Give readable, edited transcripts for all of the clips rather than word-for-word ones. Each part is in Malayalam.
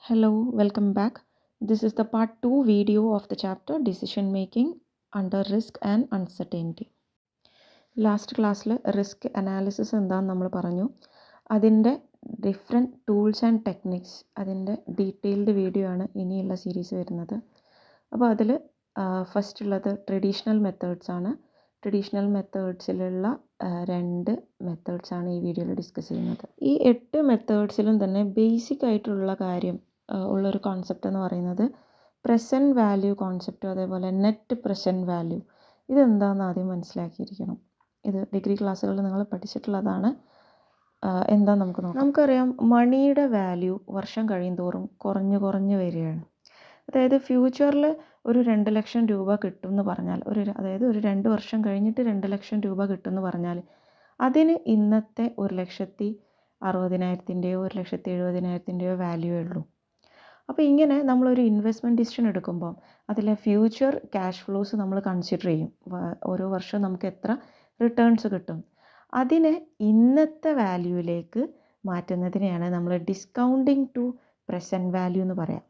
Hello, welcome back. This is the part 2 video of the chapter Decision Making Under Risk and Uncertainty. Last ക്ലാസ്സിൽ റിസ്ക് അനാലിസിസ് എന്താണെന്ന് നമ്മൾ പറഞ്ഞു. അതിൻ്റെ ഡിഫറെൻറ്റ് ടൂൾസ് ആൻഡ് ടെക്നിക്സ് അതിൻ്റെ ഡീറ്റെയിൽഡ് വീഡിയോ ആണ് ഇനിയുള്ള സീരീസ് വരുന്നത്. അപ്പോൾ അതിൽ ഫസ്റ്റ് ഉള്ളത് ട്രഡീഷണൽ മെത്തേഡ്സ് ആണ്. ട്രഡീഷണൽ മെത്തേഡ്സിലുള്ള 2 മെത്തേഡ്സാണ് ഈ വീഡിയോയിൽ ഡിസ്കസ് ചെയ്യുന്നത്. ഈ 8 മെത്തേഡ്സിലും തന്നെ ബേസിക് ആയിട്ടുള്ള കാര്യം ഉള്ളൊരു കോൺസെപ്റ്റ് എന്ന് പറയുന്നത് പ്രസൻറ്റ് വാല്യൂ കോൺസെപ്റ്റും അതേപോലെ നെറ്റ് പ്രസൻറ്റ് വാല്യൂ ഇതെന്താണെന്ന് ആദ്യം മനസ്സിലാക്കിയിരിക്കണം. ഇത് ഡിഗ്രി ക്ലാസ്സുകളിൽ നിങ്ങൾ പഠിച്ചിട്ടുള്ളതാണ്. എന്താണെന്ന് നമുക്ക് നോക്കാം. നമുക്കറിയാം മണിയുടെ വാല്യൂ വർഷം കഴിയുന്തോറും കുറഞ്ഞു വരികയാണ്. അതായത് ഫ്യൂച്ചറിൽ ഒരു 2 ലക്ഷം രൂപ കിട്ടും എന്ന് പറഞ്ഞാൽ അതായത് ഒരു 2 വർഷം കഴിഞ്ഞിട്ട് 2 ലക്ഷം രൂപ കിട്ടും എന്ന് പറഞ്ഞാൽ അതിന് ഇന്നത്തെ 1,60,000-ൻ്റെയോ 1,70,000-ൻ്റെയോ വാല്യൂ ഉള്ളൂ. അപ്പോൾ ഇങ്ങനെ നമ്മളൊരു ഇൻവെസ്റ്റ്മെൻറ്റ് ഡിസിഷൻ എടുക്കുമ്പോൾ അതിലെ ഫ്യൂച്ചർ ക്യാഷ് ഫ്ലോസ് നമ്മൾ കൺസിഡർ ചെയ്യും. ഓരോ വർഷവും നമുക്ക് എത്ര റിട്ടേൺസ് കിട്ടും അതിനെ ഇന്നത്തെ വാല്യൂവിലേക്ക് മാറ്റുന്നതിനെയാണ് നമ്മൾ ഡിസ്കൗണ്ടിങ് ടു പ്രസൻറ്റ് വാല്യൂ എന്ന് പറയാം.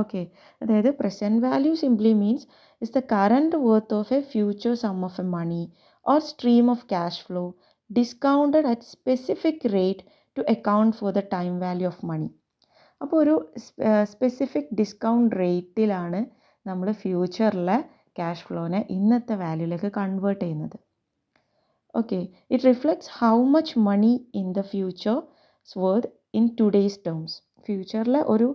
ഓക്കെ, അതായത് present value simply means is the current worth of a future sum of a money or stream of cash flow discounted at specific rate to account for the time value of money. അപ്പോൾ ഒരു സ്പെസിഫിക് ഡിസ്കൗണ്ട് റേറ്റിലാണ് നമ്മൾ ഫ്യൂച്ചറിലെ ക്യാഷ് ഫ്ലോനെ ഇന്നത്തെ വാല്യൂയിലേക്ക് കൺവേർട്ട് ചെയ്യുന്നത്. Okay, it reflects how much money in the futures worth in today's terms. ഫ്യൂച്ചറിലെ ഒരു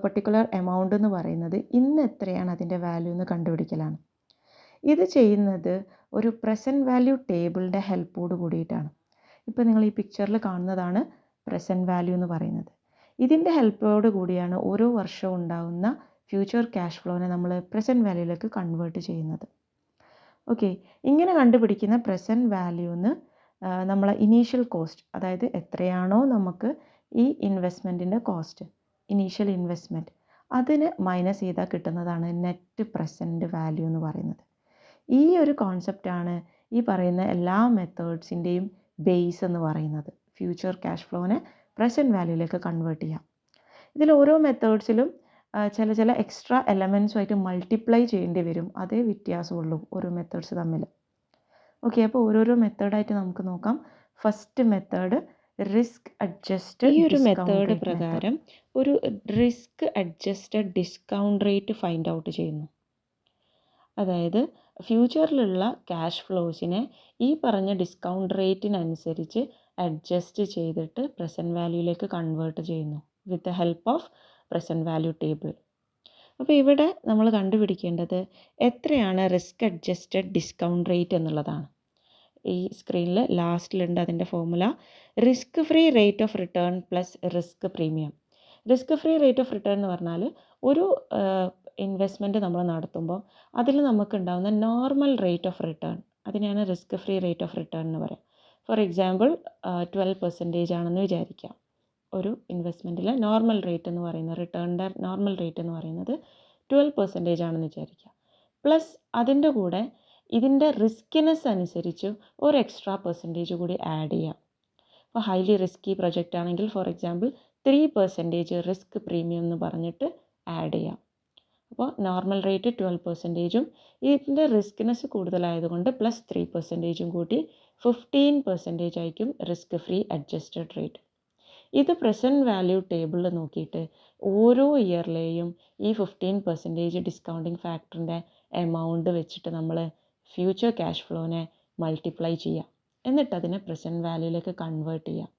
പർട്ടിക്കുലർ എമൗണ്ട് എന്ന് പറയുന്നത് ഇന്ന് എത്രയാണ് അതിൻ്റെ വാല്യൂ എന്ന് കണ്ടുപിടിക്കലാണ്. ഇത് ചെയ്യുന്നത് ഒരു പ്രസൻറ്റ് വാല്യൂ ടേബിളിൻ്റെ ഹെൽപ്പോട് കൂടിയിട്ടാണ്. ഇപ്പോൾ നിങ്ങൾ ഈ പിക്ചറിൽ കാണുന്നതാണ് പ്രസൻറ്റ് വാല്യൂ എന്ന് പറയുന്നത്. ഇതിൻ്റെ ഹെൽപ്പോട് കൂടിയാണ് ഓരോ വർഷവും ഉണ്ടാകുന്ന ഫ്യൂച്ചർ ക്യാഷ് ഫ്ലോനെ നമ്മൾ പ്രസൻറ്റ് വാല്യൂയിലേക്ക് കൺവേർട്ട് ചെയ്യുന്നത്. ഓക്കെ, ഇങ്ങനെ കണ്ടുപിടിക്കുന്ന പ്രസൻറ്റ് വാല്യൂന്ന് നമ്മളെ ഇനീഷ്യൽ കോസ്റ്റ്, അതായത് എത്രയാണോ നമുക്ക് ഈ ഇൻവെസ്റ്റ്മെൻറ്റിൻ്റെ കോസ്റ്റ്, ഇനീഷ്യൽ ഇൻവെസ്റ്റ്മെൻറ്റ്, അതിന് മൈനസ് ചെയ്താൽ കിട്ടുന്നതാണ് നെറ്റ് പ്രസൻറ്റ് വാല്യൂ എന്ന് പറയുന്നത്. ഈ ഒരു കോൺസെപ്റ്റാണ് ഈ പറയുന്ന എല്ലാ മെത്തേഡ്സിൻ്റെയും ബേസ് എന്ന് പറയുന്നത്. ഫ്യൂച്ചർ ക്യാഷ് ഫ്ലോനെ പ്രസൻറ്റ് വാല്യൂയിലേക്ക് കൺവേർട്ട് ചെയ്യാം. ഇതിൽ ഓരോ മെത്തേഡ്സിലും ചില എക്സ്ട്രാ എലമെൻസുമായിട്ട് മൾട്ടിപ്ലൈ ചെയ്യേണ്ടി വരും. അതേ വ്യത്യാസമുള്ളൂ ഓരോ മെത്തേഡ്സ് തമ്മിൽ. ഓക്കെ, അപ്പോൾ ഓരോരോ മെത്തേഡായിട്ട് നമുക്ക് നോക്കാം. First method risk adjusted. ഈ ഒരു മെത്തേഡ് പ്രകാരം ഒരു risk adjusted discount rate find out ചെയ്യുന്നു. അതായത് ഫ്യൂച്ചറിലുള്ള ക്യാഷ് ഫ്ലോസിനെ ഈ പറഞ്ഞ ഡിസ്കൗണ്ട് റേറ്റിനനുസരിച്ച് അഡ്ജസ്റ്റ് ചെയ്തിട്ട് പ്രസൻറ്റ് വാല്യൂയിലേക്ക് കൺവേർട്ട് ചെയ്യുന്നു with the help of present value table. അപ്പോൾ ഇവിടെ നമ്മൾ കണ്ടുപിടിക്കേണ്ടത് എത്രയാണ് റിസ്ക് അഡ്ജസ്റ്റഡ് ഡിസ്കൗണ്ട് റേറ്റ് എന്നുള്ളതാണ്. ഈ സ്ക്രീനിൽ ലാസ്റ്റിലുണ്ട് അതിൻ്റെ formula. Risk free rate of return plus risk premium. Risk free rate of return എന്ന് പറഞ്ഞാൽ ഒരു ഇൻവെസ്റ്റ്മെൻറ്റ് നമ്മൾ നടത്തുമ്പോൾ അതിൽ നമുക്കുണ്ടാകുന്ന നോർമൽ റേറ്റ് ഓഫ് റിട്ടേൺ, അതിനെയാണ് risk free rate of return എന്ന് പറയാം. ഫോർ എക്സാമ്പിൾ 12% ആണെന്ന് വിചാരിക്കാം. ഒരു ഇൻവെസ്റ്റ്മെൻറ്റിലെ നോർമൽ റേറ്റ് എന്ന് പറയുന്നത്, റിട്ടേണിൻ്റെ നോർമൽ റേറ്റ് എന്ന് പറയുന്നത് 12% ആണെന്ന് വിചാരിക്കുക. പ്ലസ് അതിൻ്റെ കൂടെ ഇതിൻ്റെ റിസ്കിനെസ് അനുസരിച്ച് ഒരു എക്സ്ട്രാ പെർസെൻറ്റേജ് കൂടി ആഡ് ചെയ്യാം. അപ്പോൾ ഹൈലി റിസ്കി പ്രൊജക്റ്റ് ആണെങ്കിൽ ഫോർ എക്സാമ്പിൾ 3% റിസ്ക് പ്രീമിയം എന്ന് പറഞ്ഞിട്ട് ആഡ് ചെയ്യാം. അപ്പോൾ നോർമൽ റേറ്റ് 12%, ഇതിൻ്റെ റിസ്കിനെസ് കൂടുതലായതുകൊണ്ട് പ്ലസ് 3% കൂട്ടി 15% ആയിരിക്കും റിസ്ക് ഫ്രീ അഡ്ജസ്റ്റഡ് റേറ്റ്. ഇത് പ്രസൻറ്റ് വാല്യൂ ടേബിളിൽ നോക്കിയിട്ട് ഓരോ ഇയറിലെയും ഈ 15% ഡിസ്കൗണ്ടിങ് ഫാക്ടറിൻ്റെ എമൗണ്ട് വെച്ചിട്ട് നമ്മൾ ഫ്യൂച്ചർ ക്യാഷ് ഫ്ലോനെ മൾട്ടിപ്ലൈ ചെയ്യാം. എന്നിട്ട് അതിനെ പ്രസൻറ്റ് വാല്യൂയിലേക്ക് കൺവേർട്ട് ചെയ്യാം.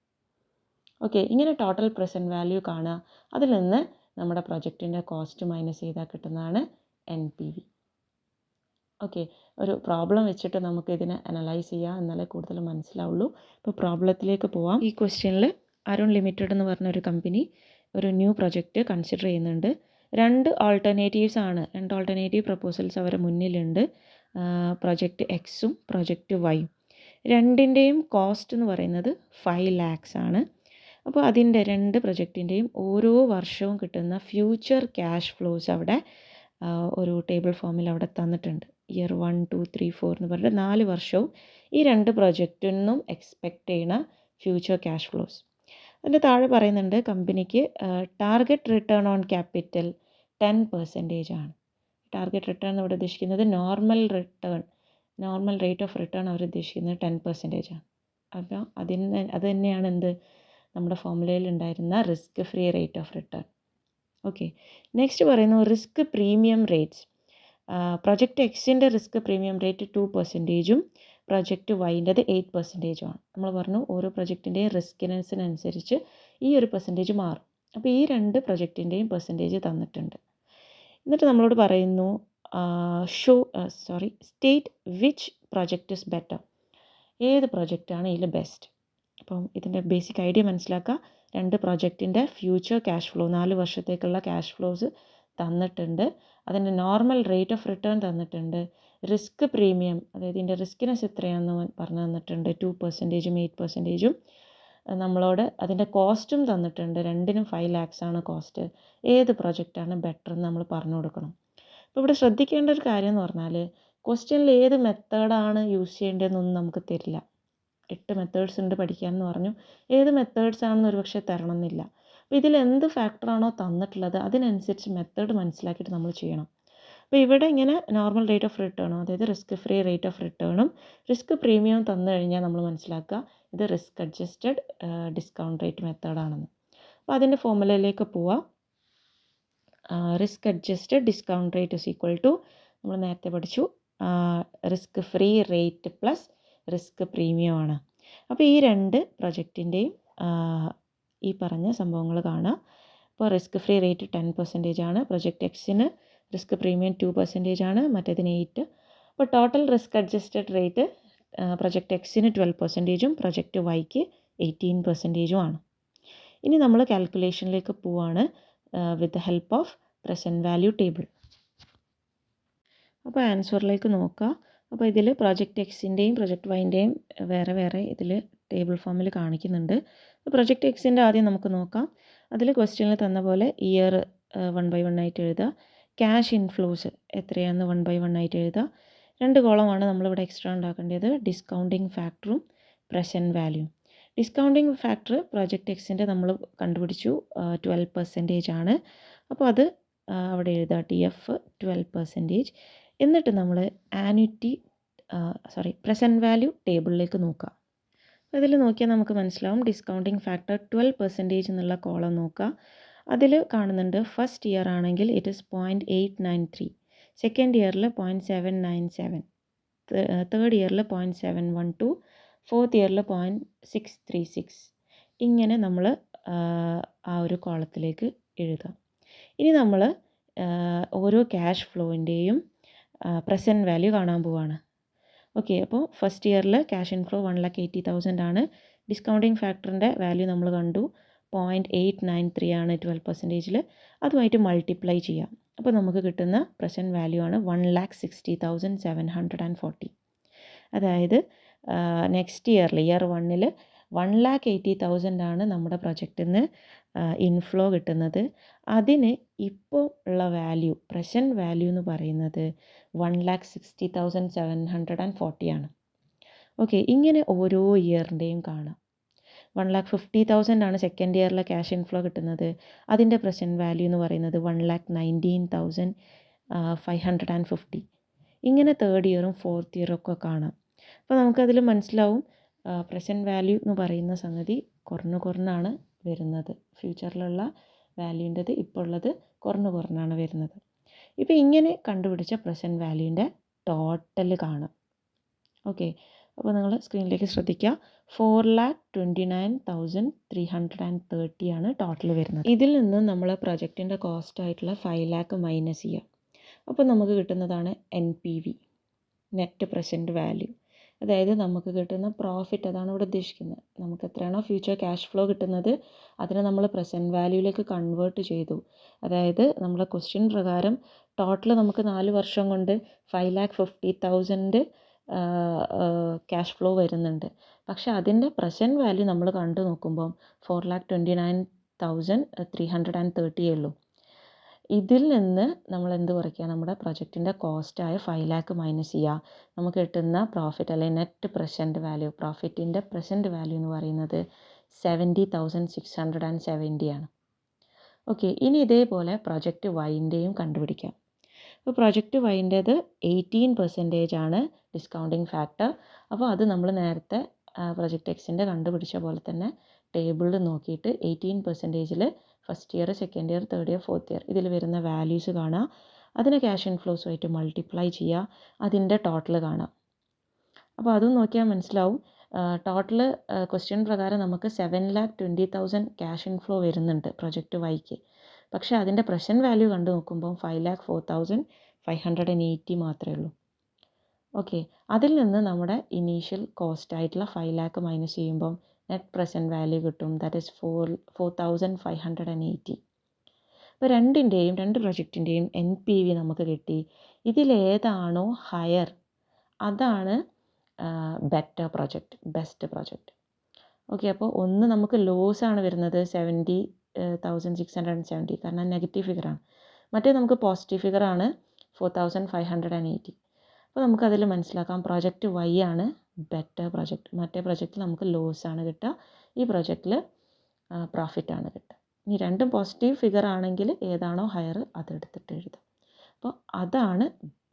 ഓക്കെ, ഇങ്ങനെ ടോട്ടൽ പ്രസൻറ്റ് വാല്യൂ കാണുക. അതിൽ നിന്ന് നമ്മുടെ പ്രൊജക്റ്റിൻ്റെ കോസ്റ്റ് മൈനസ് ചെയ്താൽ കിട്ടുന്നതാണ് NPV. ഓക്കെ, ഒരു പ്രോബ്ലം വെച്ചിട്ട് നമുക്ക് ഇതിനെ അനലൈസ് ചെയ്യാം, എന്നാലേ കൂടുതൽ മനസ്സിലാവുള്ളൂ. ഇപ്പോൾ പ്രോബ്ലത്തിലേക്ക് പോവാം. ഈ ക്വസ്റ്റ്യനിൽ അരുൺ ലിമിറ്റഡ് എന്ന് പറഞ്ഞൊരു കമ്പനി ഒരു ന്യൂ പ്രൊജക്റ്റ് കൺസിഡർ ചെയ്യുന്നുണ്ട്. 2 ആൾട്ടർനേറ്റീവ്സ് ആണ്, 2 ആൾട്ടർനേറ്റീവ് പ്രപ്പോസൽസ് അവരുടെ മുന്നിലുണ്ട്. പ്രൊജക്റ്റ് എക്സും പ്രൊജക്റ്റ് വൈയും. രണ്ടിൻ്റെയും കോസ്റ്റ് എന്ന് പറയുന്നത് 5 lakhs ആണ്. അപ്പോൾ അതിൻ്റെ 2 പ്രൊജക്റ്റിൻ്റെയും ഓരോ വർഷവും കിട്ടുന്ന ഫ്യൂച്ചർ ക്യാഷ് ഫ്ലോസ് അവിടെ ഒരു ടേബിൾ ഫോമിൽ അവിടെ തന്നിട്ടുണ്ട്. ഇയർ 1, 2, 3, 4 എന്ന് പറഞ്ഞിട്ട് 4 വർഷവും ഈ 2 പ്രൊജക്റ്റിൽ നിന്നും എക്സ്പെക്റ്റ് ചെയ്യുന്ന ഫ്യൂച്ചർ ക്യാഷ് ഫ്ലോസ്. അതിൻ്റെ താഴെ പറയുന്നുണ്ട് കമ്പനിക്ക് ടാർഗറ്റ് റിട്ടേൺ ഓൺ ക്യാപിറ്റൽ 10% ആണ്. ടാർഗറ്റ് റിട്ടേൺ എന്ന് ഇവിടെ ഉദ്ദേശിക്കുന്നത് നോർമൽ റേറ്റ് ഓഫ് റിട്ടേൺ അവർ ഉദ്ദേശിക്കുന്നത് 10% ആണ്. അപ്പോൾ അത് തന്നെയാണ് നമ്മുടെ ഫോർമുലയിൽ ഉണ്ടായിരുന്ന risk free rate of return. Okay, next പറയുന്നു റിസ്ക് പ്രീമിയം റേറ്റ്സ്. പ്രൊജക്റ്റ് എക്സിൻ്റെ റിസ്ക് പ്രീമിയം റേറ്റ് 2%, പ്രൊജക്റ്റ് വൈൻ്റെത് 8% ആണ്. നമ്മൾ പറഞ്ഞു ഓരോ പ്രൊജക്റ്റിൻ്റെയും റിസ്കിനനുസരിച്ച് ഈ ഒരു പെർസെൻറ്റേജ് മാറും. അപ്പോൾ ഈ രണ്ട് പ്രൊജക്റ്റിൻ്റെയും പെർസെൻറ്റേജ് തന്നിട്ടുണ്ട്. എന്നിട്ട് നമ്മളോട് പറയുന്നു state which project is better, ഏത് പ്രൊജക്റ്റാണ് ഇതിൽ ബെസ്റ്റ്. അപ്പം ഇതിൻ്റെ ബേസിക് ഐഡിയ മനസ്സിലാക്കുക. രണ്ട് പ്രൊജക്റ്റിൻ്റെ ഫ്യൂച്ചർ ക്യാഷ് ഫ്ലോ 4 വർഷത്തേക്കുള്ള ക്യാഷ് ഫ്ലോസ് തന്നിട്ടുണ്ട്, അതിൻ്റെ നോർമൽ റേറ്റ് ഓഫ് റിട്ടേൺ തന്നിട്ടുണ്ട്, റിസ്ക് പ്രീമിയം അതായത് ഇതിൻ്റെ റിസ്കിനെസ് എത്രയാണെന്ന് പറഞ്ഞു തന്നിട്ടുണ്ട്, 2%ഉം 8%ഉം. നമ്മളോട് അതിൻ്റെ കോസ്റ്റും തന്നിട്ടുണ്ട്, രണ്ടിനും 5 lakhs ആണ് കോസ്റ്റ്. ഏത് പ്രൊജക്റ്റാണ് ബെറ്റർ എന്ന് നമ്മൾ പറഞ്ഞു കൊടുക്കണം. അപ്പോൾ ഇവിടെ ശ്രദ്ധിക്കേണ്ട ഒരു കാര്യം എന്ന് പറഞ്ഞാൽ ക്വസ്റ്റ്യനിൽ ഏത് മെത്തേഡാണ് യൂസ് ചെയ്യേണ്ടതെന്നൊന്നും നമുക്ക് തരില്ല. 8 മെത്തേഡ്സ് ഉണ്ട് പഠിക്കാമെന്ന് പറഞ്ഞു, ഏത് മെത്തേഡ്സ് ആണെന്ന് ഒരുപക്ഷെ തരണം എന്നില്ല. അപ്പോൾ ഇതിൽ എന്ത് ഫാക്ടറാണോ തന്നിട്ടുള്ളത് അതിനനുസരിച്ച് മെത്തേഡ് മനസ്സിലാക്കിയിട്ട് നമ്മൾ ചെയ്യണം. അപ്പോൾ ഇവിടെ ഇങ്ങനെ നോർമൽ റേറ്റ് ഓഫ് റിട്ടേണും അതായത് റിസ്ക് ഫ്രീ റേറ്റ് ഓഫ് റിട്ടേണും റിസ്ക് പ്രീമിയവും തന്നു കഴിഞ്ഞാൽ നമ്മൾ മനസ്സിലാക്കുക ഇത് റിസ്ക് അഡ്ജസ്റ്റഡ് ഡിസ്കൗണ്ട് റേറ്റ് മെത്തേഡാണെന്ന്. അപ്പോൾ അതിൻ്റെ ഫോർമുലയിലേക്ക് പോവാം. Risk adjusted discount rate is equal to നമ്മൾ നേരത്തെ പഠിച്ചു risk free rate plus risk premium ആണ്. അപ്പോൾ ഈ രണ്ട് പ്രൊജക്റ്റിൻ്റെയും ഈ പറഞ്ഞ സംഭവങ്ങൾ കാണാം. ഇപ്പോൾ റിസ്ക് ഫ്രീ റേറ്റ് 10% ആണ്, പ്രൊജക്റ്റ് എക്സിന് റിസ്ക് പ്രീമിയം 2% ആണ്, മറ്റേതിന് 8. അപ്പോൾ total risk adjusted rate project എക്സിന് 12%ഉം പ്രൊജക്റ്റ് വൈക്ക് 18%ഉം ആണ്. ഇനി നമ്മൾ കാൽക്കുലേഷനിലേക്ക് പോവാണ് with the help of present value table. അപ്പോൾ ആൻസറിലേക്ക് നോക്കുക. അപ്പോൾ ഇതിൽ പ്രൊജക്റ്റ് എക്സിൻ്റെയും പ്രൊജക്റ്റ് വൈൻ്റെയും വേറെ വേറെ ഇതിൽ ടേബിൾ ഫോമിൽ കാണിക്കുന്നുണ്ട്. പ്രൊജക്റ്റ് എക്സിൻ്റെ ആദ്യം നമുക്ക് നോക്കാം. അതിൽ ക്വസ്റ്റ്യനിൽ തന്ന പോലെ ഇയർ 1 by 1 ആയിട്ട് എഴുതുക, ക്യാഷ് ഇൻഫ്ലോസ് എത്രയാണെന്ന് 1 by 1 ആയിട്ട് എഴുതുക. 2 കോളമാണ് നമ്മളിവിടെ എക്സ്ട്രാ ഉണ്ടാക്കേണ്ടത്, ഡിസ്കൗണ്ടിങ് ഫാക്ടറും പ്രസൻറ്റ് വാല്യൂയും. ഡിസ്കൗണ്ടിങ് ഫാക്ടർ പ്രൊജക്റ്റ് എക്സിൻ്റെ നമ്മൾ കണ്ടുപിടിച്ചു 12% ആണ്. അപ്പോൾ അത് അവിടെ എഴുതുക TF 12%. എന്നിട്ട് നമ്മൾ പ്രസൻറ്റ് വാല്യൂ ടേബിളിലേക്ക് നോക്കുക. അതിൽ നോക്കിയാൽ നമുക്ക് മനസ്സിലാവും ഡിസ്കൗണ്ടിങ് ഫാക്ടർ 12% എന്നുള്ള കോളം നോക്കുക. അതിൽ കാണുന്നുണ്ട് ഫസ്റ്റ് ഇയർ ആണെങ്കിൽ ഇറ്റ് ഇസ് 0.893, സെക്കൻഡ് ഇയറിൽ 0.797, തേർഡ് ഇയറിൽ 0.712, ഫോർത്ത് ഇയറിൽ 0.636. ഇങ്ങനെ നമ്മൾ ആ ഒരു കോളത്തിലേക്ക് എഴുതാം. ഇനി നമ്മൾ ഓരോ ക്യാഷ് ഫ്ലോവിൻ്റെയും പ്രസൻറ്റ് വാല്യൂ കാണാൻ പോവുകയാണ്. ഓക്കെ, അപ്പോൾ ഫസ്റ്റ് ഇയറിൽ ക്യാഷ് ഇൻഫ്ലോ 1,80,000 ആണ്. ഡിസ്കൗണ്ടിങ് ഫാക്ടറിൻ്റെ വാല്യൂ നമ്മൾ കണ്ടു 0.893 ആണ് 12%. അതുമായിട്ട് മൾട്ടിപ്ലൈ ചെയ്യാം. അപ്പോൾ നമുക്ക് കിട്ടുന്ന പ്രസൻറ്റ് വാല്യൂ ആണ് 1,60,740. അതായത് നെക്സ്റ്റ് ഇയറിൽ ഇയർ 1ൽ 1,80,000 ആണ് നമ്മുടെ പ്രൊജക്റ്റിൽ നിന്ന് ഇൻഫ്ലോ കിട്ടുന്നത്. അതിന് ഇപ്പോൾ ഉള്ള വാല്യൂ പ്രസൻറ്റ് വാല്യൂ എന്ന് പറയുന്നത് 1,60,740 ആണ്. ഓക്കെ, ഇങ്ങനെ ഓരോ ഇയറിൻ്റെയും കാണാം. 1,50,000 ആണ് സെക്കൻഡ് ഇയറിലെ ക്യാഷ് ഇൻഫ്ലോ കിട്ടുന്നത്, അതിൻ്റെ പ്രസൻറ്റ് വാല്യൂ എന്ന് പറയുന്നത് 1,19,550. ഇങ്ങനെ തേർഡ് ഇയറും ഫോർത്ത് ഇയറും ഒക്കെ കാണാം. അപ്പോൾ നമുക്കതിൽ മനസ്സിലാവും പ്രസൻറ്റ് വാല്യൂ എന്ന് പറയുന്ന സംഗതി കുറഞ്ഞാണ് വരുന്നത്. ഫ്യൂച്ചറിലുള്ള വാല്യൂൻ്റെത് ഇപ്പോൾ ഉള്ളത് കുറഞ്ഞാണ് വരുന്നത്. ഇപ്പോൾ ഇങ്ങനെ കണ്ടുപിടിച്ച പ്രസൻറ്റ് വാല്യൂൻ്റെ ടോട്ടൽ കാണാം. ഓക്കെ, അപ്പോൾ നിങ്ങൾ സ്ക്രീനിലേക്ക് ശ്രദ്ധിക്കുക. 4,29,330 ആണ് ടോട്ടൽ വരുന്നത്. ഇതിൽ നിന്ന് നമ്മൾ പ്രൊജക്റ്റിൻ്റെ കോസ്റ്റ് ആയിട്ടുള്ള 5 lakh മൈനസ് ചെയ്യുക. അപ്പോൾ നമുക്ക് കിട്ടുന്നതാണ് NPV, നെറ്റ് പ്രസൻറ്റ് വാല്യൂ. അതായത് നമുക്ക് കിട്ടുന്ന പ്രോഫിറ്റ്, അതാണ് ഇവിടെ ഉദ്ദേശിക്കുന്നത്. നമുക്ക് എത്രയാണോ ഫ്യൂച്ചർ ക്യാഷ് ഫ്ലോ കിട്ടുന്നത് അതിനെ നമ്മൾ പ്രസൻറ്റ് വാല്യൂയിലേക്ക് കൺവേർട്ട് ചെയ്തു. അതായത് നമ്മളെ ക്വസ്റ്റ്യൻ പ്രകാരം ടോട്ടൽ നമുക്ക് 4 വർഷം കൊണ്ട് 5,50,000 ക്യാഷ് ഫ്ലോ വരുന്നുണ്ട്. പക്ഷേ അതിൻ്റെ പ്രസൻറ്റ് വാല്യൂ നമ്മൾ കണ്ടു നോക്കുമ്പം 4,29,330 ഉള്ളൂ. ഇതിൽ നിന്ന് നമ്മൾ എന്ത് കുറയ്ക്കുക, നമ്മുടെ പ്രൊജക്റ്റിൻ്റെ കോസ്റ്റായ 5 lakh മൈനസ് ചെയ്യുക. നമുക്ക് കിട്ടുന്ന പ്രോഫിറ്റ് അല്ലെങ്കിൽ നെറ്റ് പ്രസൻറ്റ് വാല്യൂ, പ്രോഫിറ്റിൻ്റെ പ്രസൻറ്റ് വാല്യൂ എന്ന് പറയുന്നത് 70,670 ആണ്. ഓക്കെ, ഇനി ഇതേപോലെ പ്രൊജക്റ്റ് വൈൻ്റെയും കണ്ടുപിടിക്കാം. അപ്പോൾ പ്രൊജക്റ്റ് വൈൻ്റേത് 18% ആണ് ഡിസ്കൗണ്ടിങ് ഫാക്ടർ. അപ്പോൾ അത് നമ്മൾ നേരത്തെ പ്രൊജക്റ്റ് എക്സിൻ്റെ കണ്ടുപിടിച്ച പോലെ തന്നെ ടേബിളിൽ നോക്കിയിട്ട് 18%ൽ first year, second year, third year, fourth year ഇതിൽ വരുന്ന വാല്യൂസ് കാണുക, അതിനെ ക്യാഷ് ഇൻഫ്ലോസുമായിട്ട് മൾട്ടിപ്ലൈ ചെയ്യുക, അതിൻ്റെ ടോട്ടൽ കാണാം. അപ്പോൾ അതും നോക്കിയാൽ മനസ്സിലാവും. ടോട്ടൽ ക്വസ്റ്റ്യൻ പ്രകാരം നമുക്ക് 7,20,000 ക്യാഷ് ഇൻഫ്ലോ വരുന്നുണ്ട് പ്രൊജക്റ്റ് വൈക്ക്. പക്ഷേ അതിൻ്റെ പ്രസൻറ്റ് വാല്യൂ കണ്ടു നോക്കുമ്പോൾ 5,04,580 മാത്രമേ ഉള്ളൂ. ഓക്കെ, അതിൽ നിന്ന് നമ്മുടെ ഇനീഷ്യൽ കോസ്റ്റ് ആയിട്ടുള്ള 5,00,000 മൈനസ് ചെയ്യുമ്പം നെറ്റ് പ്രസൻറ്റ് വാല്യൂ കിട്ടും. That is 4,580. ഇപ്പോൾ രണ്ട് പ്രൊജക്റ്റിൻ്റെയും NPV നമുക്ക് കിട്ടി. ഇതിലേതാണോ ഹയർ അതാണ് better project, best project. Okay, അപ്പോൾ ഒന്ന് നമുക്ക് ലോസ് ആണ് വരുന്നത് 70,670 കാരണം നെഗറ്റീവ് ഫിഗറാണ്. മറ്റേ നമുക്ക് പോസിറ്റീവ് ഫിഗറാണ് 4,580. അപ്പോൾ നമുക്കതിൽ മനസ്സിലാക്കാം പ്രൊജക്റ്റ് വൈ ആണ് ബെറ്റർ പ്രൊജക്റ്റ്. മറ്റേ പ്രൊജക്റ്റിൽ നമുക്ക് ലോസ് ആണ് കിട്ടുക, ഈ പ്രൊജക്റ്റിൽ പ്രോഫിറ്റ് ആണ് കിട്ടുക. ഇനി രണ്ടും പോസിറ്റീവ് ഫിഗർ ആണെങ്കിൽ ഏതാണോ ഹയർ അതെടുത്തിട്ട് എഴുതാം. അപ്പോൾ അതാണ്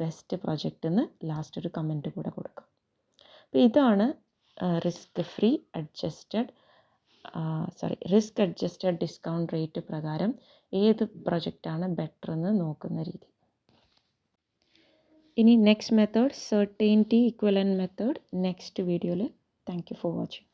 ബെസ്റ്റ് പ്രൊജക്റ്റ് എന്ന് ലാസ്റ്റ് ഒരു കമൻറ്റ് കൂടെ കൊടുക്കാം. അപ്പോൾ ഇതാണ് റിസ്ക് അഡ്ജസ്റ്റഡ് ഡിസ്കൗണ്ട് റേറ്റ് പ്രകാരം ഏത് പ്രൊജക്റ്റാണ് ബെറ്റർ എന്ന് നോക്കുന്ന രീതി. ഇനി next method, certainty equivalent method next വീഡിയോയിൽ. Thank you for watching.